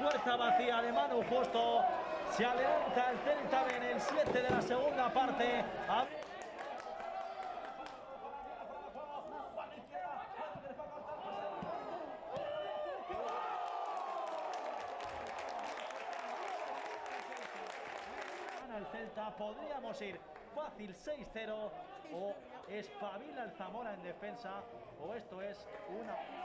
puerta vacía de Manu Justo. Se adelanta el Celta en el 7 de la segunda parte. El Celta, podríamos ir fácil 6-0, o espabila el Zamora en defensa, o esto es una